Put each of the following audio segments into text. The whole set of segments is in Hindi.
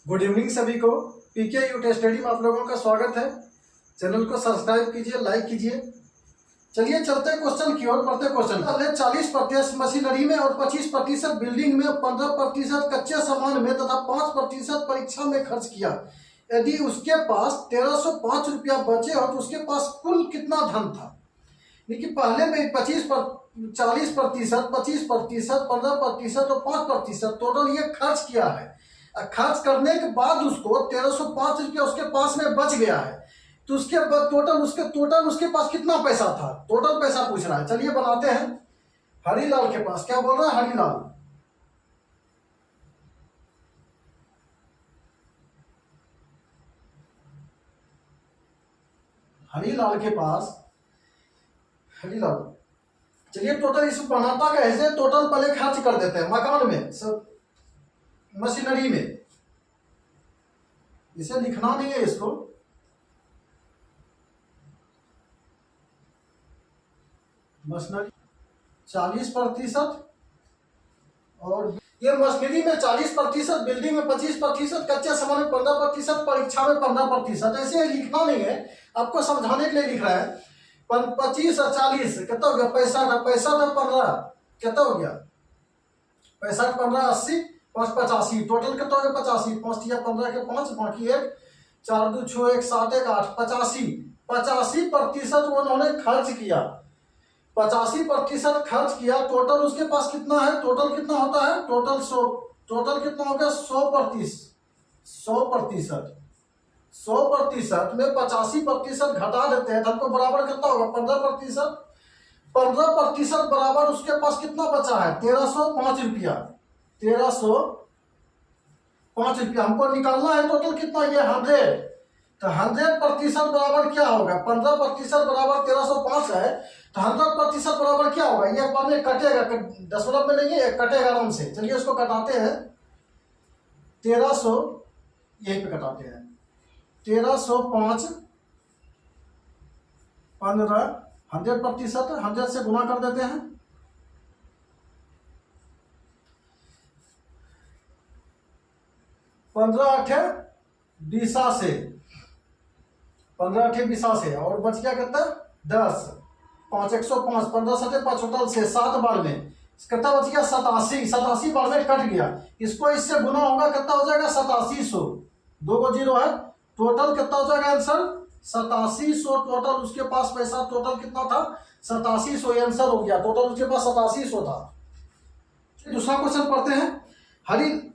गुड इवनिंग सभी को। पीके यूटे स्टडी में आप लोगों का स्वागत है। चैनल को सब्सक्राइब कीजिए, लाइक कीजिए। चलिए चलते हैं क्वेश्चन की ओर। पढ़ते क्वेश्चन। 40% मशीनरी में और 25% बिल्डिंग में, 15% कच्चे सामान में तथा 5% परीक्षा में खर्च किया। यदि उसके पास 1305 रुपया बचे हो तो उसके पास कुल कितना धन था। देखिए पहले में 40%, 25%, 15% और 5% टोटल ये खर्च किया है। खर्च करने के बाद उसको 1305 रुपया उसके पास में बच गया है, तो उसके बाद टोटल उसके पास कितना पैसा था, टोटल पैसा पूछ रहा है। चलिए बनाते हैं। हरीलाल के पास क्या बोल रहा है हरीलाल। हरीलाल के पास हरीलाल, चलिए टोटल इस बनाता कैसे, टोटल पहले खर्च कर देते हैं मकान में, सब मशीनरी में। इसे लिखना नहीं है इसको। मशीनरी 40% और ये मशीनरी में 40%, बिल्डिंग में 25%, कच्चे सामान में 15%, परीक्षा में 15%। ऐसे लिखना नहीं है, आपको समझाने के लिए लिख रहा है। 25 और 40 कितना हो गया, 65 और 15 कितना हो गया, 65, 15, 80, 5, 85। टोटल कितना हो गया 85। 5 या 15 के 5, बाकी 1, 4, 2, 6, 1, 7, 1, 8, 85% उन्होंने खर्च किया। 85% खर्च किया। टोटल उसके पास कितना है, टोटल कितना होता है, टोटल 100, टोटल कितना हो गया 100%। 100% में 85% घटा देते हैं तो हमको बराबर कितना होगा 15%। 15% बराबर उसके पास कितना बचा है 1305 रुपया। 1305 रुपया हमको निकालना है। टोटल कितना ये 100, तो 100% बराबर क्या होगा, 15% बराबर 1305 है, तो 100% बराबर क्या होगा, ये बाद में कटेगा, दशमलव में नहीं है, कटेगा आराम से। चलिए इसको कटाते हैं। 1300 यहीं पे कटाते हैं। 1305 15, 100%, 100 से गुना कर देते हैं। 15 से 15 से और बच क्या करता है 10, 5, 105, 15 सटे 5 टोटल से 7 बार में कितना बच गया 87। 87 बार में कट गया, इसको इससे गुना होगा कितना हो जाएगा 8700। 2 को 0 है, टोटल कितना हो जाएगा आंसर 8700। टोटल उसके पास पैसा टोटल कितना था 8700, आंसर हो गया। टोटल उसके पास 8700 था। दूसरा क्वेश्चन पढ़ते हैं। हरी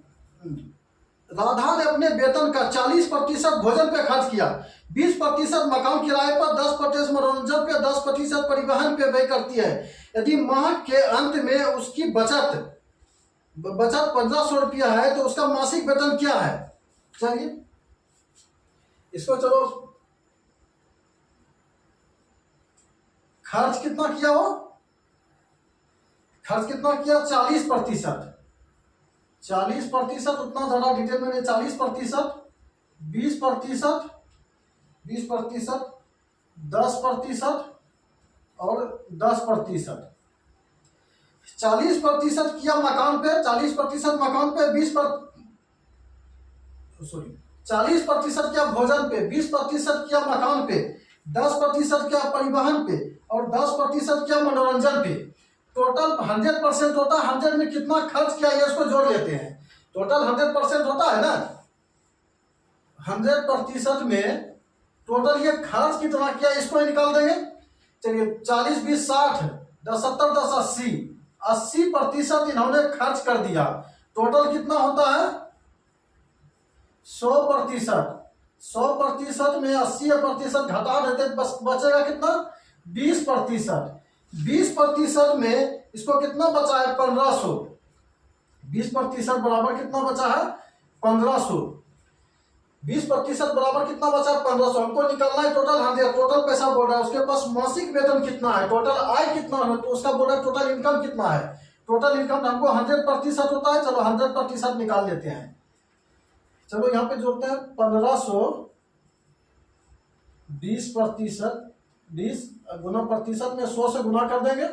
राधा ने अपने वेतन का 40% भोजन पे खर्च किया, 20% मकान किराए पर, 10% मनोरंजन पे, 10% परिवहन पे व्यय करती है। यदि माह के अंत में उसकी बचत 1500 रुपया है तो उसका मासिक वेतन क्या है। चलिए इसको चलो, खर्च कितना किया वो, खर्च कितना किया 40%। 40% उतना ज्यादा डिटेल में 40%, 20%, 20%, 10% और 10%। 40% किया मकान पे, 40% मकान पे, 40% किया भोजन पे, 20% किया मकान पे, 10% किया परिवहन पे और 10% किया मनोरंजन पे। टोटल 100% होता है। 100 में कितना खर्च किया ये इसको जोड़ लेते हैं। टोटल 100% होता है ना, 100% में टोटल ये खर्च कितना किया इसको निकाल देंगे। चलिए 40, 20, 60, 10, 70, 10, 80, 80% इन्होंने खर्च कर दिया। टोटल कितना होता है 100%। 100% में 80% घटा देते बस बचेगा कितना 20%। 20% में इसको कितना बचा है 1500। 20% बराबर कितना बचा है 1500। 20% बराबर कितना बचा है 1500। हमको निकालना है टोटल 100। टोटल पैसा बोल रहा है उसके पास मासिक वेतन कितना है, टोटल आय कितना है, तो उसका बोल रहा है टोटल इनकम कितना है। टोटल इनकम हमको 100% होता है, चलो 100% निकाल लेते हैं। चलो यहाँ पे जोड़ते हैं 1500, 20%, 20 गुना प्रतिशत में 100 से गुना कर देंगे,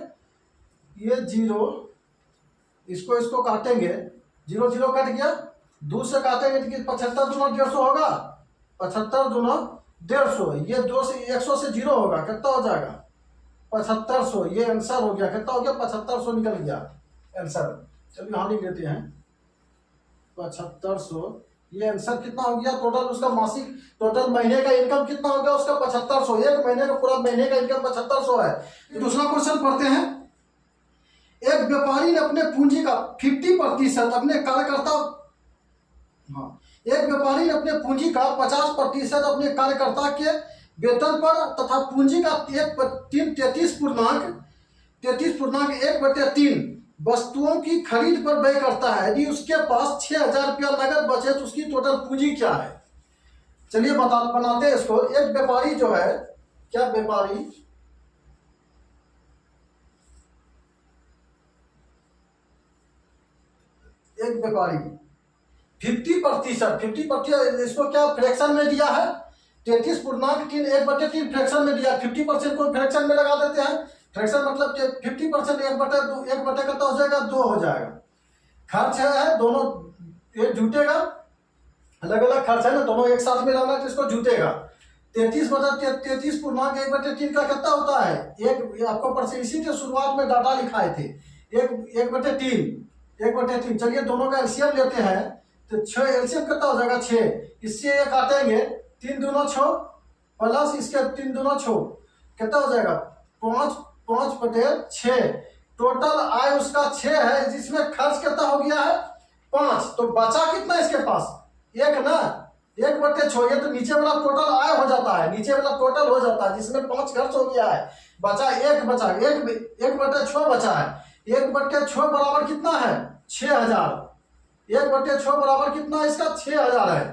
ये 0, इसको काटेंगे, 0 0 कट गया, 2 से काटेंगे तो 75 दूना 150 होगा, 75 दूना 150, ये 2 से 100 से 0 होगा, कितना हो जाएगा 7500, ये आंसर हो गया, कितना हो गया 7500 निकल गया आंसर। चलिए यहाँ लिख लेते हैं 7500, ये आंसर कितना हो गया टोटल उसका मासिक, टोटल महीने का इनकम कितना हो गया उसका 7500, एक महीने का पूरा महीने का इनकम 7500 है। तो दूसरा क्वेश्चन पढ़ते हैं। एक व्यापारी ने अपने पूंजी का 50% अपने कार्यकर्ता, हाँ, एक व्यापारी ने अपने पूंजी का 50% अपने कार्यकर्ता के वेतन पर तथा पूंजी का 33.1/3 वस्तुओं की खरीद पर व्यय करता है। यदि उसके पास 6000 रुपया नगद बचे तो उसकी टोटल पूंजी क्या है? चलिए बनाते हैं इसको। एक व्यापारी जो है, क्या व्यापारी एक व्यापारी 50%, इसको क्या फ्रैक्शन में दिया है 33.3/3 फ्रैक्शन में दिया। 50% को फ्रैक्शन में लगा देते हैं। फ्रैक्शन मतलब 50% 1/2 कितना हो जाएगा 2 हो जाएगा। खर्च है दोनों ये जुटेगा, अलग अलग खर्च है ना, दोनों एक साथ में लाना तो इसको जुटेगा। 33.1/3 का कितना होता है एक, आपको परसेंट इसी के शुरुआत में डाटा लिखाए थे 1/3। चलिए दोनों का एलसीएम लेते हैं तो 6 एलसीएम कितना हो जाएगा 6, इससे ये काटेंगे 3 दूना 6 प्लस इसके 3 दूना 6 कितना हो जाएगा 5/6। टोटल आय उसका 6 है, जिसमें खर्च कितना हो गया है 5, तो बचा कितना इसके पास 1 ना, 1/6। ये तो नीचे वाला टोटल आय हो जाता है, नीचे वाला टोटल हो जाता है जिसमें 5 खर्च हो गया है, बचा 1 बचा 1/6 बचा है। 1/6 बराबर कितना है 6000, 1/6 बराबर कितना है इसका 6000 है।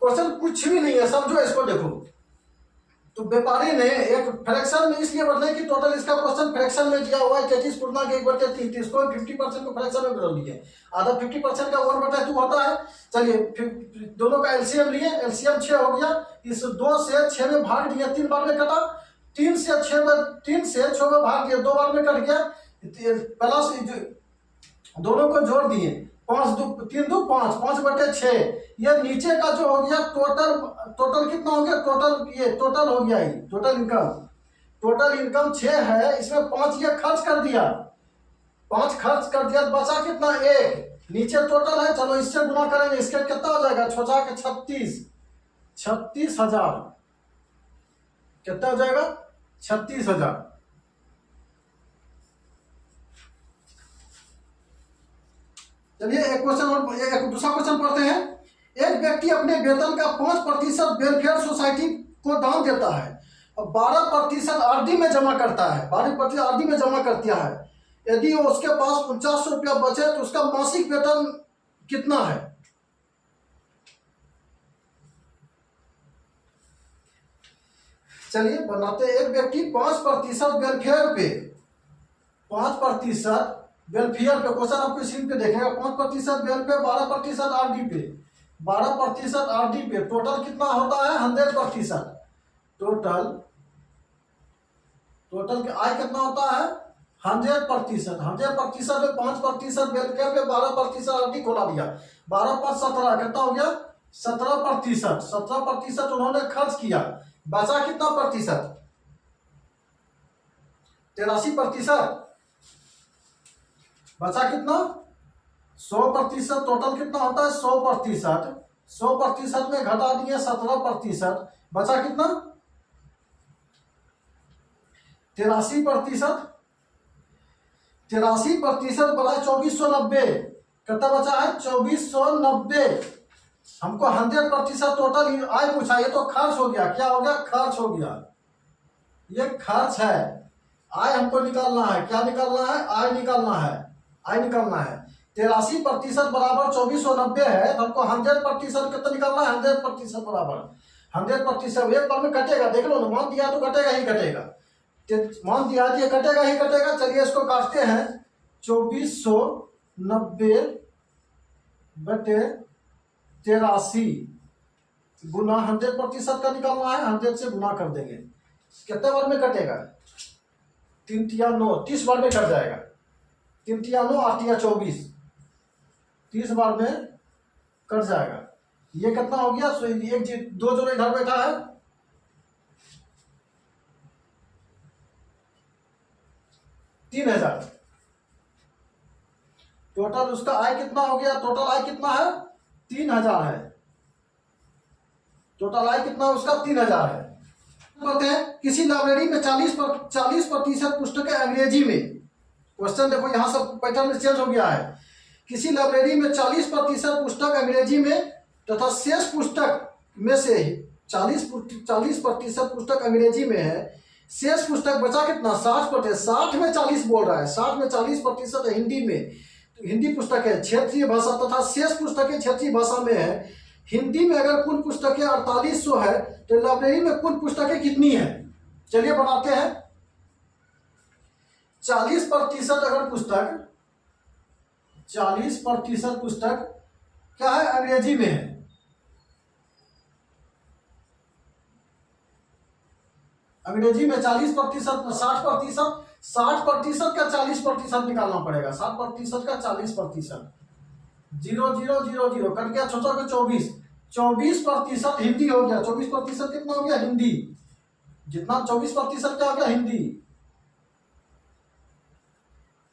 क्वेश्चन कुछ भी नहीं है, समझो इसको देखो। तो व्यापारी ने एक फ्रैक्शन में इसलिए बदले कि टोटल इसका क्वेश्चन फ्रैक्शन में दिया हुआ है 33.1/3, इसको 50% को फ्रैक्शन में बदल दिए। आधा 50% का 1/2 होता है। चलिए दोनों का एलसीएम लिए, एलसीएम 6 हो गया, इस 2 से 6 में भाग दिया, 3 बार में कटा, 3 से 6 में भाग दिया, 2 बार में कट गया, प्लस दोनों को जोड़ दिए 3 2 5, 5/6। ये नीचे का जो हो गया टोटल कितना हो गया टोटल हो गया, ये टोटल इनकम 6 है, इसमें 5 ये खर्च कर दिया, 5 खर्च कर दिया, बचा कितना 1, नीचे टोटल है, चलो इससे गुना करेंगे, इसके कितना हो जाएगा 36,000 कितना हो जाएगा 36,000। चलिए एक क्वेश्चन और, एक दूसरा क्वेश्चन पढ़ते हैं। एक व्यक्ति अपने वेतन का 5% वेलफेयर सोसाइटी को दान देता है और 12% आरडी में जमा करता है, 12% आरडी में जमा करता है। यदि उसके पास 4900 रुपया बचे तो उसका मासिक वेतन कितना है? चलिए बनाते। एक व्यक्ति 5% वेलफेयर पे, 5% वेलफेयर पे, क्वेश्चन आपको स्क्रीन पे देखेगा, 5% वेलफेयर, 12% आरडी पे, 12% आरडी पे, टोटल कितना होता है 100%। टोटल आय कितना होता है 100%। 100% में 5% वेलफेयर पे, 12% आरडी खोला दिया, 12 5 17 कितना हो गया 17%। 17% उन्होंने खर्च किया, बचा कितना प्रतिशत 83%, बचा कितना 100%। टोटल कितना होता है 100%, 100% में घटा दिए 17%, बचा कितना 83%। 83% बचा 2490, कितना बचा है 2490। हमको 100% टोटल आय पूछा, ये तो खर्च हो गया, क्या हो गया खर्च हो गया, ये खर्च है। आय हमको निकालना है, क्या निकालना है आय निकालना है, आय निकालना है। 83% बराबर 2490 है, तो हमको 100% कितना निकालना है 100% बराबर 100%। एक बार में कटेगा, देख लो ना, मान दिया तो कटेगा ही कटेगा, मान दिया तो ये कटेगा ही कटेगा। चलिए इसको काटते हैं 2490 बटे 83 गुना 100% का निकालना है, 100 से गुना कर देंगे, कितने बार में कटेगा 3 तिया 9, 30 बार में कट जाएगा। 3 तिया 9 8 तिया 24, 30 बार में कट जाएगा। ये कितना हो गया, एक दो जोड़े इधर बैठा है, 3000। टोटल उसका आय कितना हो गया, टोटल आय कितना है, 3000 है। टोटल आय कितना उसका 3000 है। कहते हैं किसी लाइब्रेरी में 40% पुस्तकें अंग्रेजी में। क्वेश्चन देखो यहाँ सब पैटर्न चेंज हो गया है। किसी लाइब्रेरी में 40% पुस्तक अंग्रेजी में तथा शेष पुस्तक में से 40% पुस्तक अंग्रेजी में है, शेष पुस्तक बचा कितना, 60%। 60 में 40 बोल रहा है, 60 में 40% हिंदी में, तो हिंदी पुस्तक है क्षेत्रीय भाषा तथा शेष पुस्तकें क्षेत्रीय भाषा में है। हिंदी में अगर कुल पुस्तकें 4800 है तो लाइब्रेरी में कुल पुस्तकें कितनी है। चलिए बनाते हैं। 40% अगर पुस्तक, 40% पुस्तक क्या है, अंग्रेजी में है। अंग्रेजी में 40%, 60%, 60% का 40% निकालना पड़ेगा। 60% का 40%, 0 0 0 0 कट गया, छोटा को 24, 24% हिंदी हो गया। 24% कितना हो गया, हिंदी। जितना 24% क्या हो गया, हिंदी।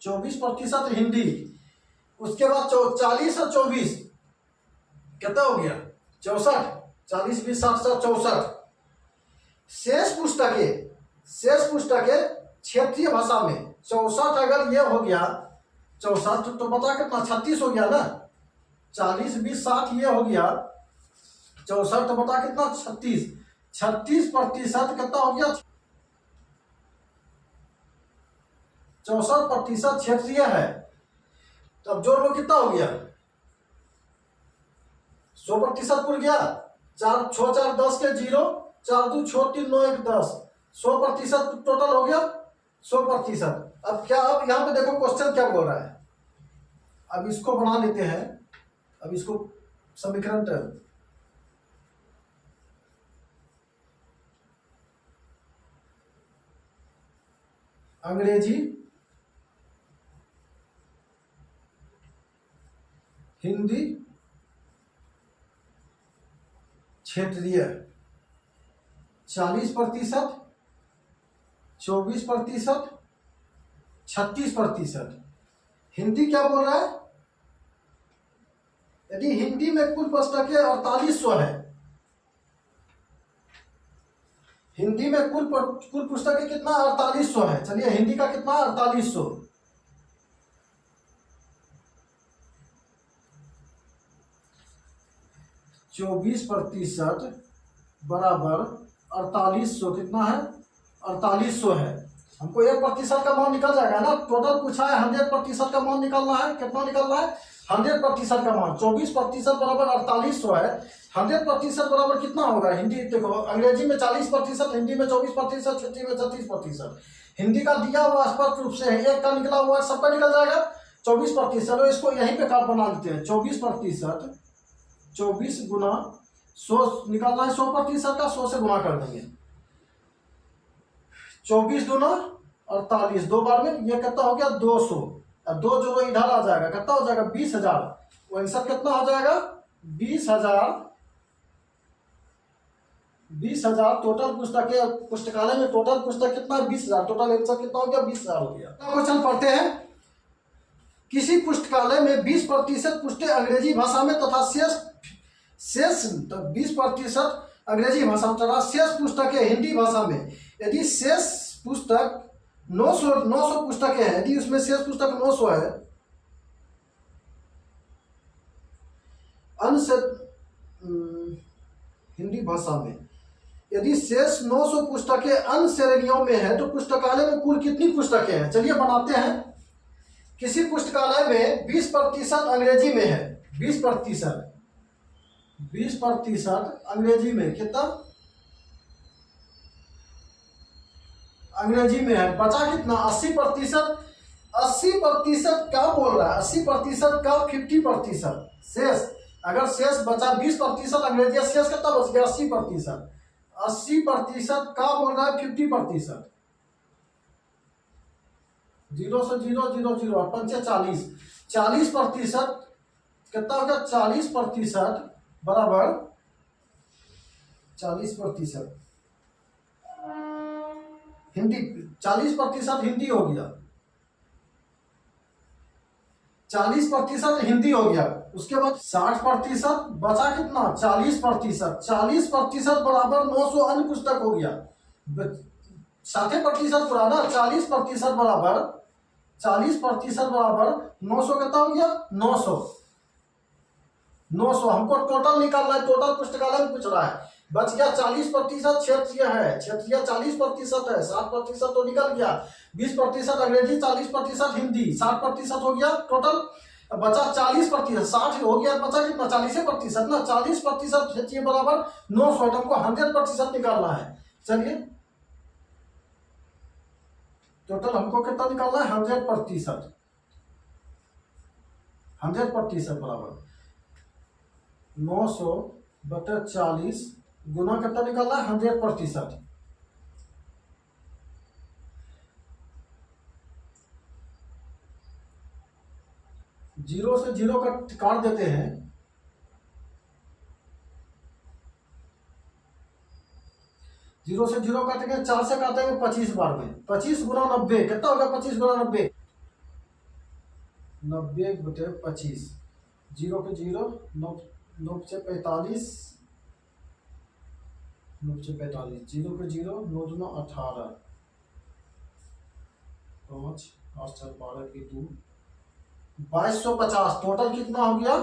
24% हिंदी। उसके बाद 40 और 24 कितना हो गया, 64। 40 20 60 64। शेष पुस्तकें क्षेत्रीय भाषा में 64। अगर ये हो गया 64 तो बता कितना, 36 हो गया ना। 40 20 60 ये हो गया 64 तो बता कितना, 36। 36% कितना हो गया, 64% क्षेत्रीय है। तब जोड़ लो कितना हो गया, 100% पुर गया। 4 6 4 10 के 0, 4 2 6 3 9 1 10, 100% टोटल हो गया 100%। अब क्या, अब यहाँ पे देखो क्वेश्चन क्या बोल रहा है। अब इसको बना लेते हैं। अब इसको समीकरण अंग्रेजी, हिंदी, क्षेत्रीय 40%, 24%, 36%। हिंदी क्या बोल रहा है, यदि हिंदी में कुल पुस्तकें 4800 है, हिंदी में कुल पुस्तकें कितना, 4800 है। चलिए हिंदी का कितना, 4800। 24% बराबर 4800, कितना है, 4800 है। हमको 1% का मान निकल जाएगा ना। टोटल पूछा है 100% का मान निकालना है। कितना निकालना है, 100% का मान। 24% बराबर 4800 है। 100% बराबर कितना होगा, हिंदी देखो, अंग्रेजी में 40%, हिंदी में 24%, क्षेत्रीय में 36%। हिंदी का दिया हुआ स्पष्ट रूप से है, एक का निकला हुआ सबका निकल जाएगा 24%। चलो इसको यहीं पे काट बना लेते हैं। 24%, 24 गुना 100 निकालना है, 100% का 100 से गुना कर देंगे। 24 दूना 48, 2 बार में ये कितना हो गया, 200। अब 2 जो इधर आ जाएगा, कितना हो जाएगा, 20,000। वो आंसर कितना हो जाएगा, 20,000। 20,000 टोटल पुस्तकें, पुस्तकालय में टोटल पुस्तक कितना, 20,000। टोटल आंसर कितना हो गया, 20,000 हो गया। क्वेश्चन पढ़ते हैं। किसी पुस्तकालय में 20% पुस्तकें अंग्रेजी भाषा में तथा शेष 20% अंग्रेजी भाषा में तथा शेष पुस्तकें हिंदी भाषा में। यदि शेष पुस्तक 900 पुस्तकें हैं, यदि उसमें शेष पुस्तक 900 है, हिंदी भाषा में यदि शेष 900 पुस्तकें अन्य श्रेणियों में है तो पुस्तकालय में कुल कितनी पुस्तकें हैं। चलिए बनाते हैं। किसी पुस्तकालय में 20% अंग्रेजी में है, 20% अंग्रेजी में, कितना अंग्रेजी में है। बचा कितना, 80%। 80% क्या बोल रहा है, 80% का 50% शेष। अगर शेष बचा 20% अंग्रेजी, शेष कितना बच गया, 80%। 80% का बोल रहा है 50%। 0 से 0 0 0 और 5 40, 40% कितना हो गया 40% बराबर 40% हिंदी, 40% हिंदी हो गया, 40% हिंदी हो गया। उसके बाद 60% बचा कितना 40%, 40% बराबर 900 अन्य पुस्तक हो गया। 60% पुराना, 40% बराबर 40% बराबर 900 कितना हो गया 900। हमको टोटल निकालना है, टोटल पुस्तकालय में पूछ रहा है। बच गया 40% क्षेत्रीय है, क्षेत्रीय 40% है, 60% तो निकल गया, 20% अंग्रेजी, 40% हिंदी, 60% हो गया टोटल। बचा 40%, 60 हो गया, बचा कितना 40% ना, 40% क्षेत्रीय बराबर 900, तो हमको 100% निकालना है। चलिए टोटल हमको कितना निकालना है 100%, 100% बराबर 900/40 गुना कितना निकालना है 100%। जीरो से जीरो काट देते हैं, जीरो से जीरो काटेंगे, 4 से काटेंगे 25 बार में, 25 गुना 90 कितना होगा 25 गुना 90, 90/25, जीरो के जीरो, 9 से 45, 9 से 45, जीरो के जीरो, 9 दूना 18, 5 8 4 12 की 2, 2250। टोटल कितना हो गया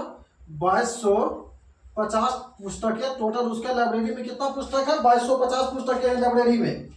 2250 पुस्तक है टोटल। उसके लाइब्रेरी में कितना पुस्तक है 2250 पुस्तक है लाइब्रेरी में।